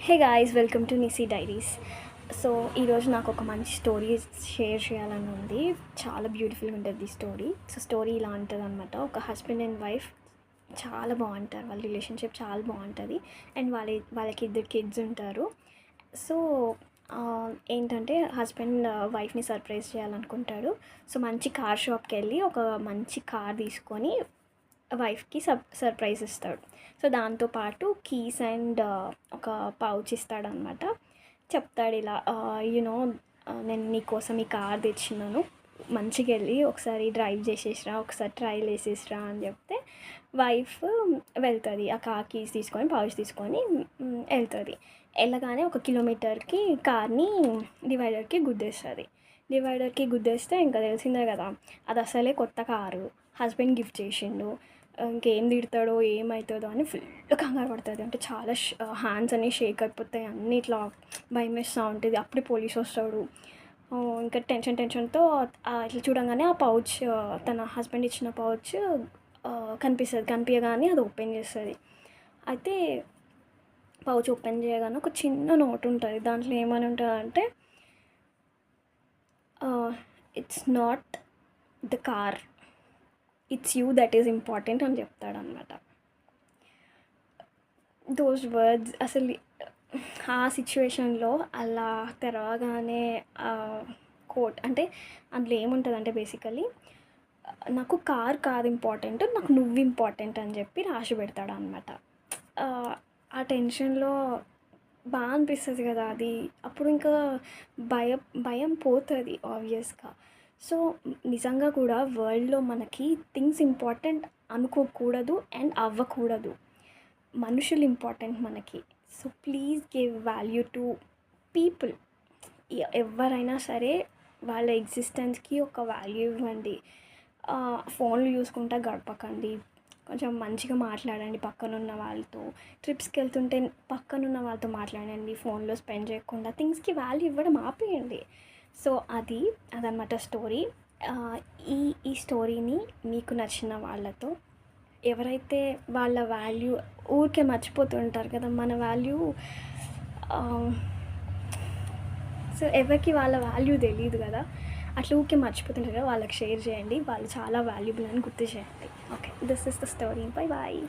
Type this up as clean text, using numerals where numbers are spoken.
Hey guys, welcome to Nisi diaries. So ఈరోజు నాకు ఒక మంచి స్టోరీ షేర్ చేయాలని ఉంది. చాలా బ్యూటిఫుల్గా ఉంటుంది ఈ స్టోరీ. సో స్టోరీ ఇలా ఉంటుంది అనమాట. ఒక హస్బెండ్ అండ్ వైఫ్ చాలా బాగుంటారు, వాళ్ళ రిలేషన్షిప్ చాలా బాగుంటుంది. అండ్ వాళ్ళకి ఇద్దరు కిడ్స్ ఉంటారు. సో ఏంటంటే హస్బెండ్ వైఫ్ని సర్ప్రైజ్ చేయాలనుకుంటాడు. సో మంచి కార్ షాప్కి వెళ్ళి ఒక మంచి కార్ తీసుకొని వైఫ్కి సర్ప్రైజ్ ఇస్తాడు. సో దాంతోపాటు కీస్ అండ్ ఒక పౌచ్ ఇస్తాడనమాట. చెప్తాడు ఇలా, యూనో, నేను నీకోసం ఈ కార్ తెచ్చినాను, మంచిగా వెళ్ళి ఒకసారి డ్రైవ్ చేసేసిరా, ఒకసారి ట్రైల్ వేసేసిరా అని చెప్తే వైఫ్ వెళ్తుంది. ఆ కార్ కీస్ తీసుకొని పౌచ్ తీసుకొని వెళ్తుంది. వెళ్ళగానే 1 కిలోమీటర్కి కార్ని డివైడర్కి గుద్దేస్తే ఇంకా తెలిసిందే కదా, అది అసలే కొత్త కారు, హస్బెండ్ గిఫ్ట్ చేసిండు. ఇంకేం తిడతాడో ఏమవుతుందో అని ఫుల్ కంగారు పడుతుంది. అంటే చాలా హ్యాండ్స్ అన్నీ షేక్ అయిపోతాయి, అన్నీ ఇట్లా భయం వేస్తూ ఉంటుంది. అప్పుడే పోలీస్ వస్తాడు. ఇంకా టెన్షన్తో ఇట్లా చూడంగానే ఆ పౌచ్, తన హస్బెండ్ ఇచ్చిన పౌచ్ కనిపించగానే అది ఓపెన్ చేస్తుంది. అయితే పౌచ్ ఓపెన్ చేయగానే ఒక చిన్న నోట్ ఉంటుంది. దాంట్లో ఏమని ఉంటుందంటే, it's not the car, it's you that is important అని చెప్తాడనమాట. దోస్ వర్డ్స్ అసలు ఆ సిచ్యువేషన్లో అలా తెరవగానే కోట్ అంటే అందులో ఏముంటుందంటే బేసికలీ, నాకు కార్ కాదు ఇంపార్టెంట్, నాకు నువ్వు ఇంపార్టెంట్ అని చెప్పి రాసి పెడతాడు అనమాట. ఆ టెన్షన్లో బాగా అనిపిస్తుంది కదా అది. అప్పుడు ఇంకా భయం పోతుంది ఆబ్వియస్గా. సో నిజంగా కూడా వరల్డ్లో మనకి థింగ్స్ ఇంపార్టెంట్ అనుకోకూడదు అండ్ అవ్వకూడదు. మనుషులు ఇంపార్టెంట్ మనకి. So please give value to people. ఎవరైనా సరే వాళ్ళ ఎగ్జిస్టెన్స్కి ఒక వాల్యూ ఇవ్వండి. ఫోన్లు చూసుకుంటా గడపకండి. కొంచెం మంచిగా మాట్లాడండి పక్కనున్న వాళ్ళతో. ట్రిప్స్కి వెళ్తుంటే పక్కనున్న వాళ్ళతో మాట్లాడండి, ఫోన్లో స్పెండ్ చేయకుండా. థింగ్స్కి వాల్యూ ఇవ్వడం ఆపేయండి. సో అదనమాట స్టోరీ. ఈ స్టోరీని మీకు నచ్చిన వాళ్ళతో, ఎవరైతే వాళ్ళ వాల్యూ ఊరికే మర్చిపోతుంటారు కదా, మన వాల్యూ, సో ఎవరికి వాళ్ళ వాల్యూ తెలియదు కదా, అట్లా ఊరికే మర్చిపోతుంటారు కదా, వాళ్ళకి షేర్ చేయండి. వాళ్ళు చాలా వాల్యుబుల్ అని గుర్తు చేయండి. Okay, this is the story. Bye bye.